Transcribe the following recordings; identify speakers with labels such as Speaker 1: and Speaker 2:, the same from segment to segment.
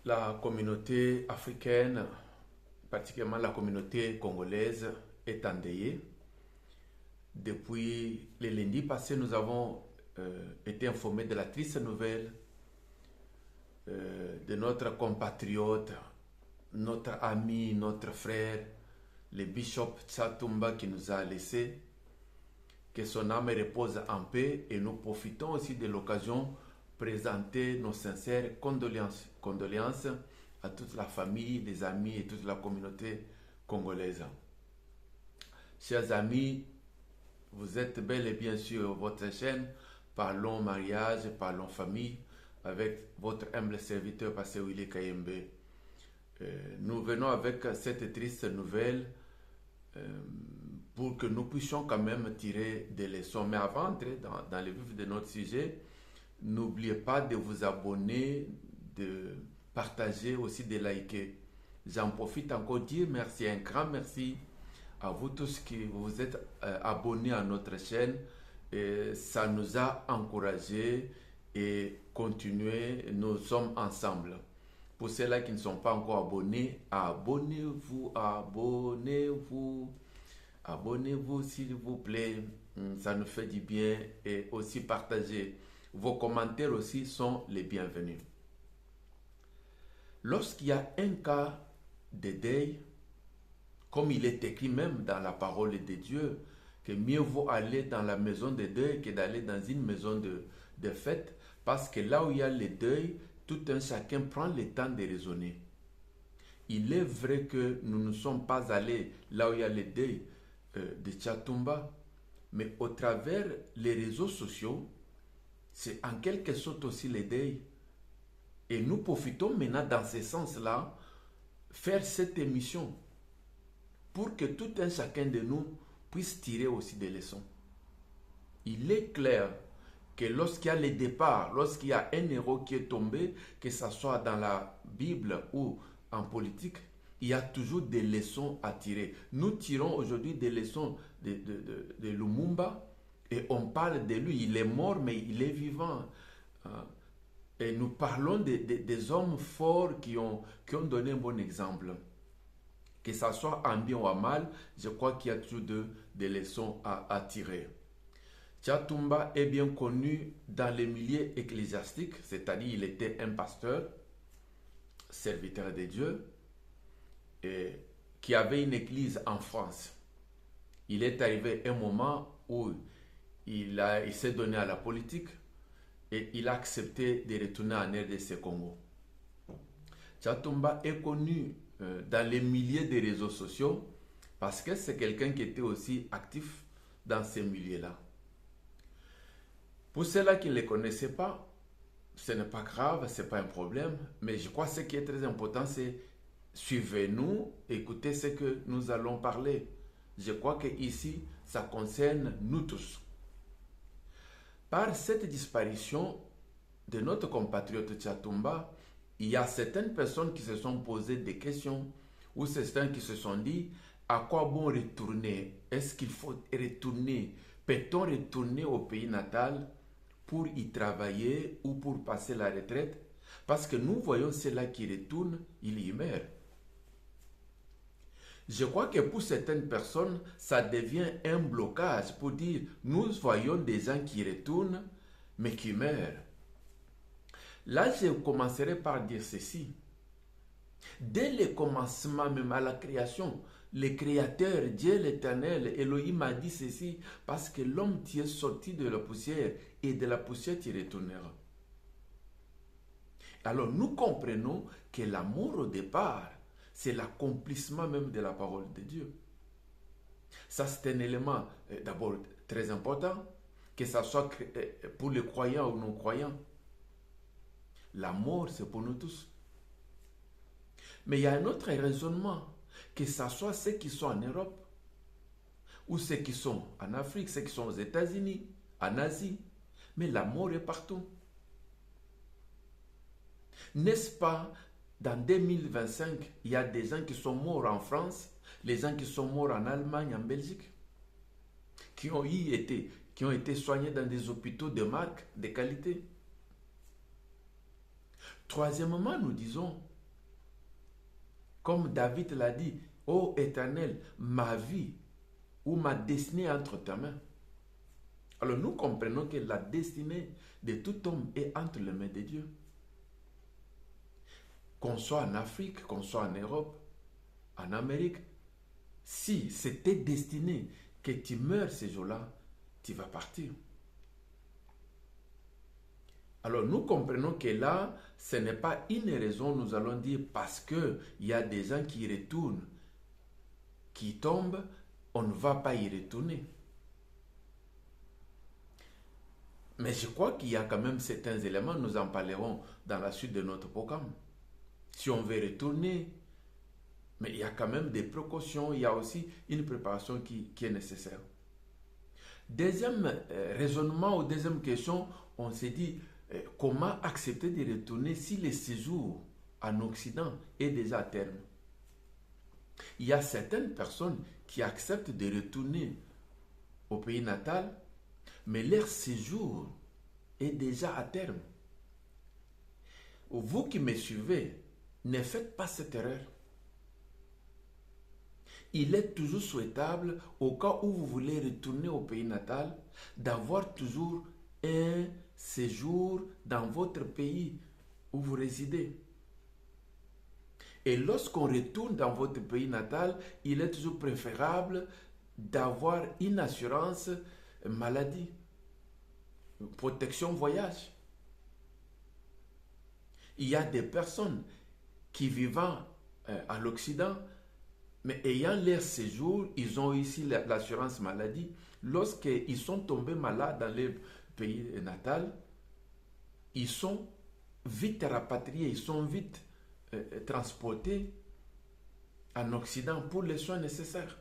Speaker 1: La communauté africaine, particulièrement la communauté congolaise, est endeuillée. Depuis le lundi passé, nous avons été informés de la triste nouvelle de notre compatriote, notre ami, notre frère, le bishop Tchatumba qui nous a laissés. Que son âme repose en paix et nous profitons aussi de l'occasion pour présenter nos sincères condoléances à toute la famille, les amis et toute la communauté congolaise. Chers amis, vous êtes bel et bien sur votre chaîne Parlons mariage, parlons famille avec votre humble serviteur Pasteur Willy Kayembe. Nous venons avec cette triste nouvelle pour que nous puissions quand même tirer des leçons. Mais avant d'entrer dans le vif de notre sujet, n'oubliez pas de vous abonner, de partager aussi, de liker. J'en profite encore dire merci, un grand merci à vous tous qui vous êtes abonnés à notre chaîne. Et ça nous a encouragés et continuez, nous sommes ensemble. Pour ceux-là qui ne sont pas encore abonnés, abonnez-vous, abonnez-vous. Abonnez-vous s'il vous plaît, ça nous fait du bien et aussi partagez. Vos commentaires aussi sont les bienvenus. Lorsqu'il y a un cas de deuil, comme il est écrit même dans la parole de Dieu, que mieux vaut aller dans la maison de deuil que d'aller dans une maison de fête, parce que là où il y a le deuil, tout un chacun prend le temps de raisonner. Il est vrai que nous ne sommes pas allés là où il y a le deuil de Tchatumba, mais au travers les réseaux sociaux, c'est en quelque sorte aussi le deuil. Et nous profitons maintenant dans ce sens-là, faire cette émission pour que tout un chacun de nous puisse tirer aussi des leçons. Il est clair que lorsqu'il y a le départ, lorsqu'il y a un héros qui est tombé, que ce soit dans la Bible ou en politique, il y a toujours des leçons à tirer. Nous tirons aujourd'hui des leçons de Lumumba et on parle de lui. Il est mort, mais il est vivant. Et nous parlons des hommes forts qui ont donné un bon exemple. Que ce soit en bien ou en mal, je crois qu'il y a toujours des leçons à tirer. Tchatumba est bien connu dans les milieux ecclésiastiques, c'est-à-dire il était un pasteur, serviteur de Dieu, et qui avait une église en France. Il est arrivé un moment où il s'est donné à la politique et il a accepté de retourner en RDC Congo. Tchatumba est connu dans les milieux des réseaux sociaux parce que c'est quelqu'un qui était aussi actif dans ces milieux-là. Pour ceux-là qui ne le connaissaient pas, ce n'est pas grave, ce n'est pas un problème, mais je crois que ce qui est très important, c'est suivez-nous, écoutez ce que nous allons parler. Je crois que ici, ça concerne nous tous. Par cette disparition de notre compatriote Tchatumba, il y a certaines personnes qui se sont posées des questions ou certains qui se sont dit à quoi bon retourner? Est-ce qu'il faut retourner? Peut-on retourner au pays natal pour y travailler ou pour passer la retraite? Parce que nous voyons ceux-là qui retournent, ils y meurent. Je crois que pour certaines personnes, ça devient un blocage pour dire nous voyons des gens qui retournent mais qui meurent. Là, je commencerai par dire ceci. Dès le commencement, même à la création, le Créateur, Dieu l'Éternel, Elohim a dit ceci, parce que l'homme qui est sorti de la poussière et de la poussière tu retourneras. Alors nous comprenons que l'amour au départ, c'est l'accomplissement même de la parole de Dieu. Ça, c'est un élément d'abord très important, que ce soit pour les croyants ou non-croyants. L'amour, c'est pour nous tous. Mais il y a un autre raisonnement, que ce soit ceux qui sont en Europe, ou ceux qui sont en Afrique, ceux qui sont aux États-Unis, en Asie. Mais l'amour est partout. N'est-ce pas, dans 2025, il y a des gens qui sont morts en France, les gens qui sont morts en Allemagne, en Belgique, qui ont été soignés dans des hôpitaux de marque, de qualité. Troisièmement, nous disons, Comme David l'a dit, ô Éternel, ma vie ou ma destinée est entre tes mains. Alors nous comprenons que la destinée de tout homme est entre les mains de Dieu. Qu'on soit en Afrique, qu'on soit en Europe, en Amérique, si c'était destiné que tu meurs ces jours-là, tu vas partir. Alors nous comprenons que là, ce n'est pas une raison, nous allons dire, parce qu'il y a des gens qui retournent, qui tombent, on ne va pas y retourner. Mais je crois qu'il y a quand même certains éléments, nous en parlerons dans la suite de notre programme. Si on veut retourner, mais il y a quand même des précautions, il y a aussi une préparation qui est nécessaire. Deuxième raisonnement ou deuxième question, on s'est dit comment accepter de retourner si le séjour en Occident est déjà à terme. Il y a certaines personnes qui acceptent de retourner au pays natal, mais leur séjour est déjà à terme. Vous qui me suivez, ne faites pas cette erreur. Il est toujours souhaitable, au cas où vous voulez retourner au pays natal, d'avoir toujours un séjour dans votre pays où vous résidez. Et lorsqu'on retourne dans votre pays natal, il est toujours préférable d'avoir une assurance maladie, protection voyage. Il y a des personnes qui vivant à l'Occident, mais ayant leur séjour, ils ont ici l'assurance maladie. Lorsqu'ils sont tombés malades dans leur pays natal, ils sont vite rapatriés, ils sont vite transportés en Occident pour les soins nécessaires.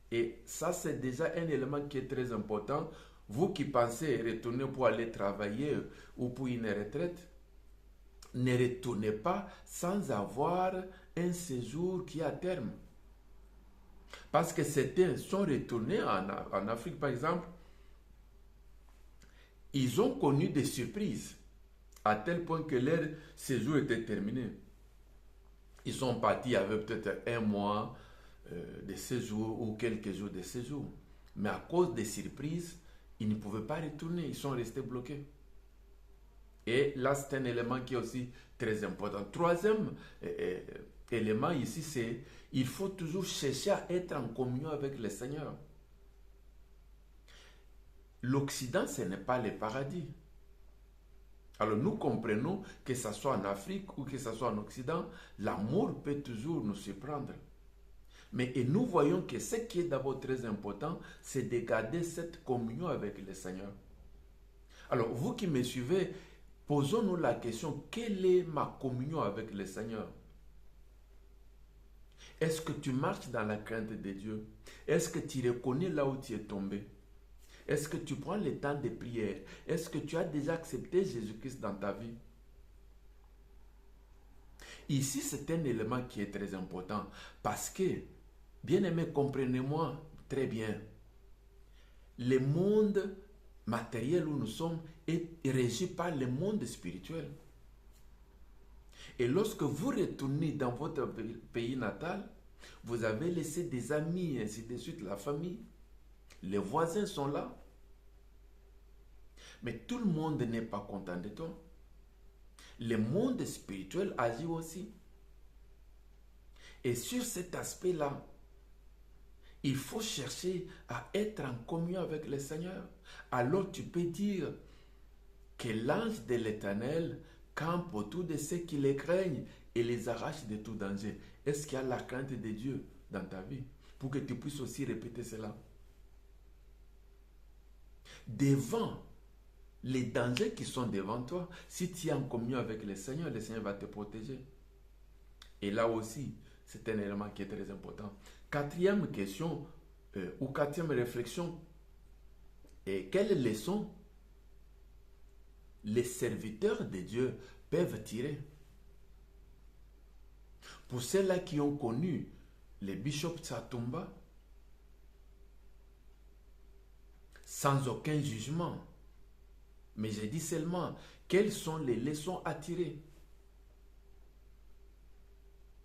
Speaker 1: Et ça, c'est déjà un élément qui est très important. Vous qui pensez retourner pour aller travailler ou pour une retraite, ne retournez pas sans avoir un séjour qui est à terme. Parce que certains sont retournés en Afrique, par exemple, ils ont connu des surprises à tel point que leur séjour était terminé. Ils sont partis avec peut-être un mois de séjour ou quelques jours de séjour. Mais à cause des surprises, ils ne pouvaient pas retourner, ils sont restés bloqués. Et là, c'est un élément qui est aussi très important. Troisième élément ici, c'est il faut toujours chercher à être en communion avec le Seigneur. L'Occident, ce n'est pas le paradis. Alors nous comprenons que ce soit en Afrique ou que ce soit en Occident, l'amour peut toujours nous surprendre. Mais et nous voyons que ce qui est d'abord très important, c'est de garder cette communion avec le Seigneur. Alors vous qui me suivez, posons-nous la question, quelle est ma communion avec le Seigneur? Est-ce que tu marches dans la crainte de Dieu? Est-ce que tu reconnais là où tu es tombé? Est-ce que tu prends le temps de prière? Est-ce que tu as déjà accepté Jésus-Christ dans ta vie? Ici, c'est un élément qui est très important parce que, bien-aimés, comprenez-moi très bien, le monde matériel où nous sommes est régi par le monde spirituel. Et lorsque vous retournez dans votre pays natal, vous avez laissé des amis, ainsi de suite, la famille. Les voisins sont là. Mais tout le monde n'est pas content de toi. Le monde spirituel agit aussi. Et sur cet aspect-là, il faut chercher à être en communion avec le Seigneur. Alors tu peux dire que l'ange de l'Éternel campe autour de ceux qui les craignent et les arrache de tout danger. Est-ce qu'il y a la crainte de Dieu dans ta vie? Pour que tu puisses aussi répéter cela. Devant les dangers qui sont devant toi, si tu es en communion avec le Seigneur va te protéger. Et là aussi, c'est un élément qui est très important. Quatrième question, ou quatrième réflexion, et quelles leçons les serviteurs de Dieu peuvent tirer? Pour ceux-là qui ont connu le bishop Tsatumba, sans aucun jugement, mais j'ai dit seulement quelles sont les leçons à tirer.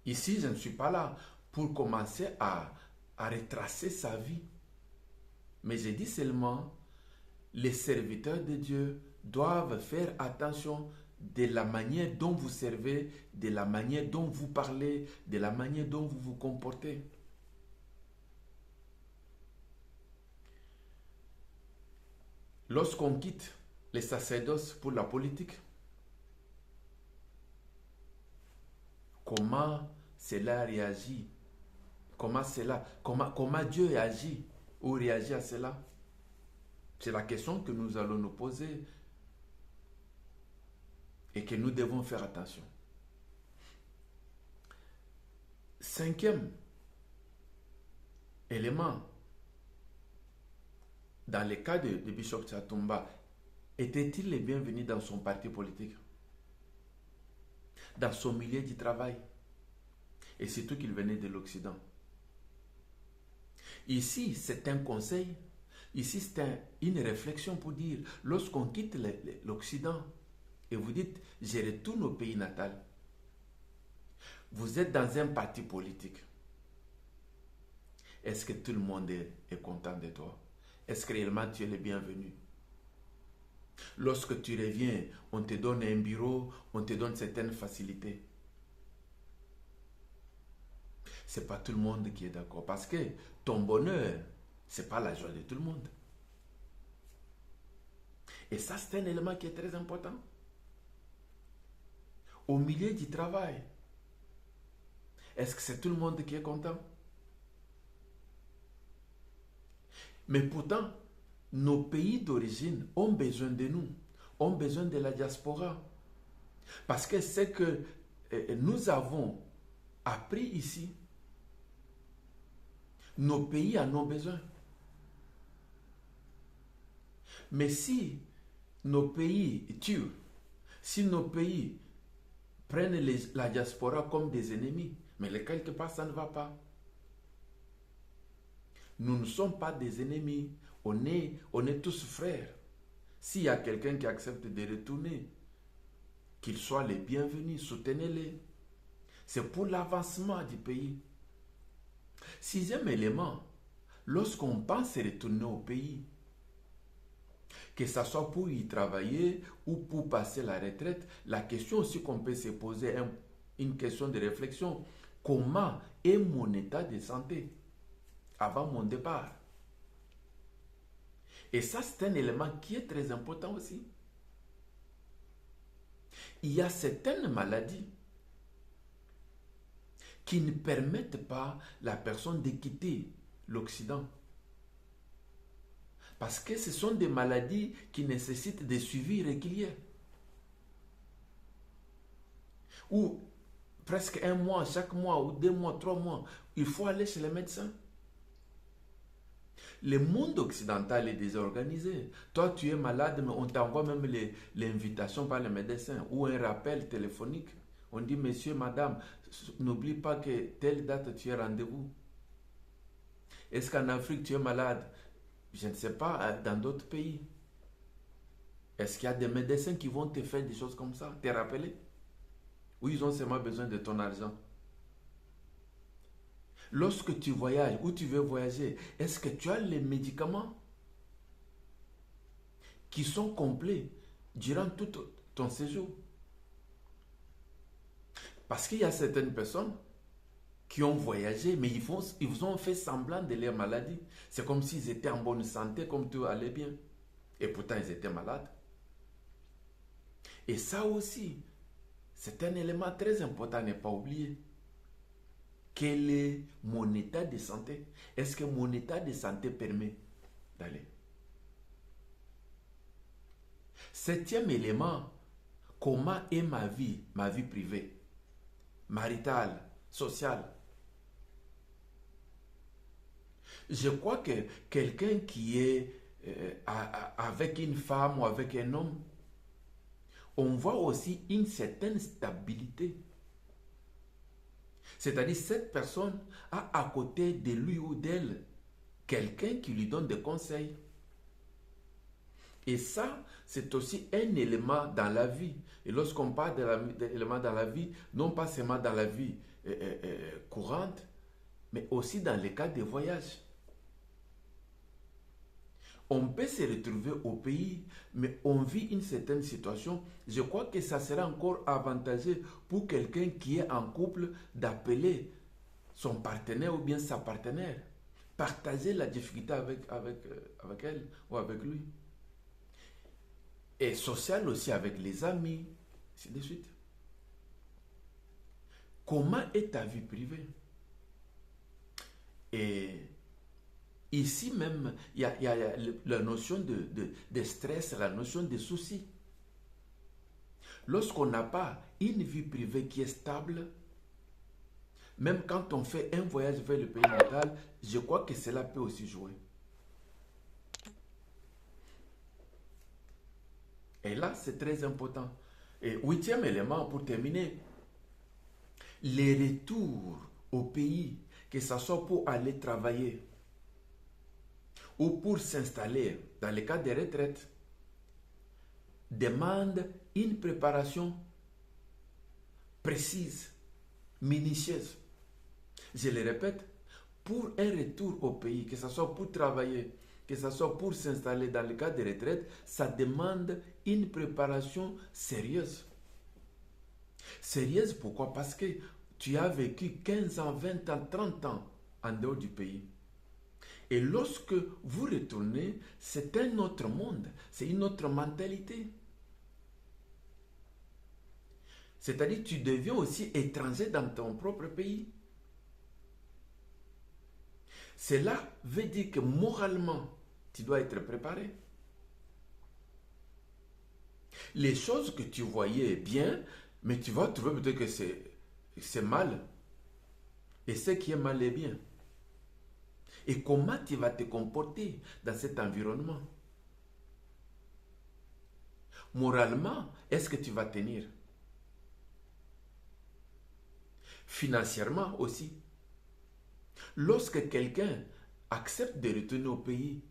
Speaker 1: Ici, je ne suis pas là pour commencer à retracer sa vie. Mais j'ai dit seulement, les serviteurs de Dieu doivent faire attention de la manière dont vous servez, de la manière dont vous parlez, de la manière dont vous vous comportez. Lorsqu'on quitte les sacerdoces pour la politique, comment cela réagit? Comment Dieu agit ou réagit à cela? C'est la question que nous allons nous poser et que nous devons faire attention. Cinquième élément, dans le cas de Bishop Tchatumba, était-il le bienvenu dans son parti politique, dans son milieu du travail, et surtout qu'il venait de l'Occident? Ici, c'est un conseil, ici, c'est une réflexion pour dire, lorsqu'on quitte l'Occident et vous dites, je retourne au pays natal, vous êtes dans un parti politique. Est-ce que tout le monde est content de toi? Est-ce que réellement tu es le bienvenu? Lorsque tu reviens, on te donne un bureau, on te donne certaines facilités. Ce n'est pas tout le monde qui est d'accord. Parce que ton bonheur, ce n'est pas la joie de tout le monde. Et ça, c'est un élément qui est très important. Au milieu du travail, est-ce que c'est tout le monde qui est content? Mais pourtant, nos pays d'origine ont besoin de nous, ont besoin de la diaspora. Parce que c'est que nous avons appris ici, nos pays en ont besoin. Mais si nos pays tuent, si nos pays prennent la diaspora comme des ennemis, mais quelque part ça ne va pas. Nous ne sommes pas des ennemis, on est tous frères. S'il y a quelqu'un qui accepte de retourner, qu'il soit les bienvenus, soutenez-les. C'est pour l'avancement du pays. Sixième élément, lorsqu'on pense retourner au pays, que ce soit pour y travailler ou pour passer la retraite, la question aussi qu'on peut se poser, une question de réflexion, comment est mon état de santé avant mon départ? Et ça, c'est un élément qui est très important aussi. Il y a certaines maladies qui ne permettent pas la personne de quitter l'Occident. Parce que ce sont des maladies qui nécessitent des suivis réguliers. Ou presque un mois, chaque mois, ou 2 mois, 3 mois, il faut aller chez le médecin. Le monde occidental est désorganisé. Toi, tu es malade, mais on t'envoie même l'invitation par le médecin ou un rappel téléphonique. On dit, monsieur, madame, n'oublie pas que telle date tu as rendez-vous. Est-ce qu'en Afrique tu es malade? Je ne sais pas, dans d'autres pays. Est-ce qu'il y a des médecins qui vont te faire des choses comme ça, te rappeler? Ou ils ont seulement besoin de ton argent? Lorsque tu voyages ou tu veux voyager, est-ce que tu as les médicaments qui sont complets durant tout ton séjour? Parce qu'il y a certaines personnes qui ont voyagé, mais ils ont fait semblant de leur maladie. C'est comme s'ils étaient en bonne santé, comme tout allait bien. Et pourtant, ils étaient malades. Et ça aussi, c'est un élément très important à ne pas oublier. Quel est mon état de santé? Est-ce que mon état de santé permet d'aller? Septième élément, comment est ma vie privée, maritale, sociale? Je crois que quelqu'un qui est avec une femme ou avec un homme, on voit aussi une certaine stabilité. C'est-à-dire cette personne a à côté de lui ou d'elle quelqu'un qui lui donne des conseils. Et ça, c'est aussi un élément dans la vie. Et lorsqu'on parle d'éléments dans la vie, non pas seulement dans la vie courante, mais aussi dans les cas de voyage. On peut se retrouver au pays, mais on vit une certaine situation. Je crois que ça sera encore avantageux pour quelqu'un qui est en couple d'appeler son partenaire ou bien sa partenaire. Partager la difficulté avec elle ou avec lui. Et social aussi avec les amis, ainsi de suite. Comment est ta vie privée? Et ici même, il y a la notion de stress, la notion de soucis. Lorsqu'on n'a pas une vie privée qui est stable, même quand on fait un voyage vers le pays natal, je crois que cela peut aussi jouer. Et là, c'est très important. Et huitième élément pour terminer, les retours au pays, que ce soit pour aller travailler ou pour s'installer dans le cas des retraites, demandent une préparation précise, minutieuse. Je le répète, pour un retour au pays, que ce soit pour travailler, que ce soit pour s'installer dans le cas des retraites, ça demande une préparation sérieuse. Sérieuse pourquoi? Parce que tu as vécu 15 ans, 20 ans, 30 ans en dehors du pays. Et lorsque vous retournez, c'est un autre monde, c'est une autre mentalité. C'est-à-dire que tu deviens aussi étranger dans ton propre pays. Cela veut dire que moralement, tu dois être préparé. Les choses que tu voyais bien, mais tu vas trouver peut-être que c'est mal. Et ce qui est mal est bien. Et comment tu vas te comporter dans cet environnement? Moralement, est-ce que tu vas tenir? Financièrement aussi. Lorsque quelqu'un accepte de retourner au pays,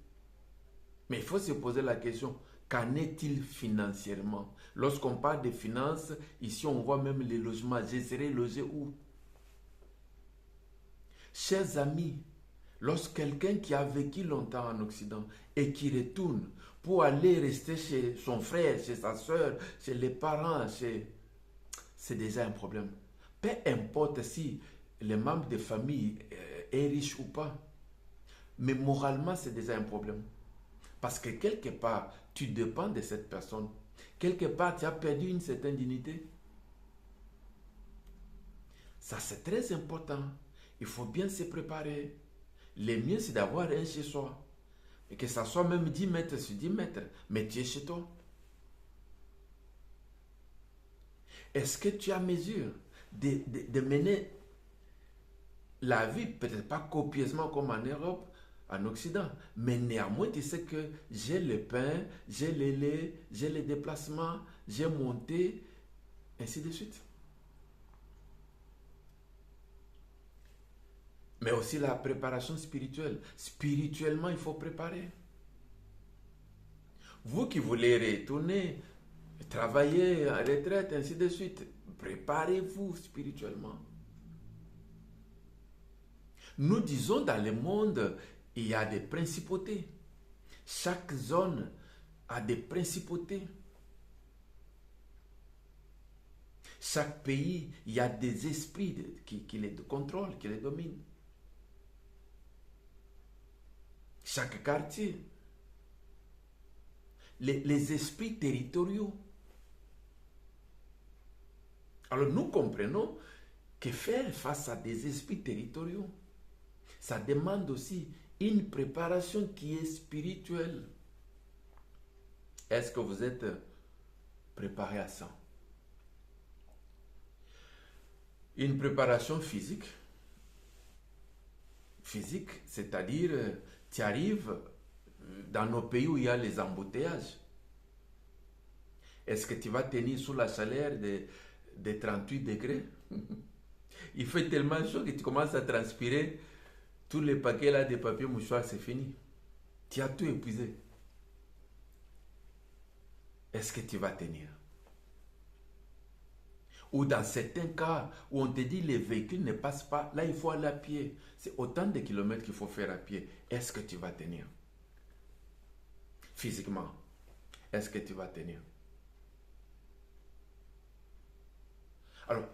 Speaker 1: mais il faut se poser la question, qu'en est-il financièrement? Lorsqu'on parle de finances, ici on voit même les logements. Je serai logé où? Chers amis, lorsque quelqu'un qui a vécu longtemps en Occident et qui retourne pour aller rester chez son frère, chez sa soeur, chez les parents, c'est déjà un problème. Peu importe si les membres de famille est riche ou pas, mais moralement c'est déjà un problème. Parce que quelque part, tu dépends de cette personne. Quelque part, tu as perdu une certaine dignité. Ça, c'est très important. Il faut bien se préparer. Le mieux, c'est d'avoir un chez soi. Et que ça soit même 10 mètres sur 10 mètres. Mais tu es chez toi. Est-ce que tu as mesure de mener la vie, peut-être pas copieusement comme en Europe, en Occident, mais néanmoins, tu sais que j'ai le pain, j'ai le lait, j'ai les déplacements, j'ai monté, ainsi de suite. Mais aussi la préparation spirituelle. Spirituellement, il faut préparer. Vous qui voulez retourner, travailler en retraite, ainsi de suite, préparez-vous spirituellement. Nous disons dans le monde, il y a des principautés. Chaque zone a des principautés. Chaque pays, il y a des esprits qui les contrôlent, qui les dominent. Chaque quartier. Les esprits territoriaux. Alors nous comprenons que faire face à des esprits territoriaux, ça demande aussi une préparation qui est spirituelle. Est-ce que vous êtes préparé à ça? Une préparation physique. Physique, c'est-à-dire, tu arrives dans nos pays où il y a les embouteillages. Est-ce que tu vas tenir sous la chaleur de 38 degrés? Il fait tellement chaud que tu commences à transpirer. Tous les paquets là de papier mouchoir, c'est fini. Tu as tout épuisé. est-ce que tu vas tenir? Ou dans certains cas où on te dit les véhicules ne passent pas, là il faut aller à pied. C'est autant de kilomètres qu'il faut faire à pied. Est-ce que tu vas tenir? Physiquement, est-ce que tu vas tenir? Alors,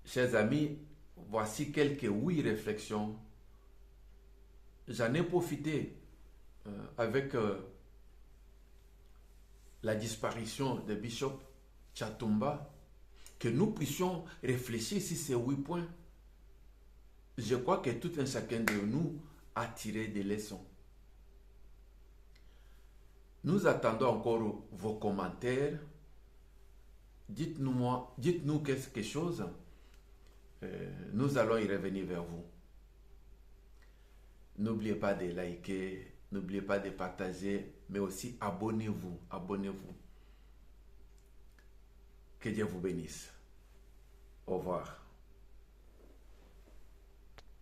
Speaker 1: chers amis, voici quelques 8 réflexions. J'en ai profité avec la disparition de Bishop Chatumba, que nous puissions réfléchir sur ces 8 points. Je crois que tout un chacun de nous a tiré des leçons. Nous attendons encore vos commentaires. Dites-nous quelque chose. Nous allons y revenir vers vous. N'oubliez pas de liker, n'oubliez pas de partager, mais aussi abonnez-vous, abonnez-vous. Que Dieu vous bénisse. Au revoir.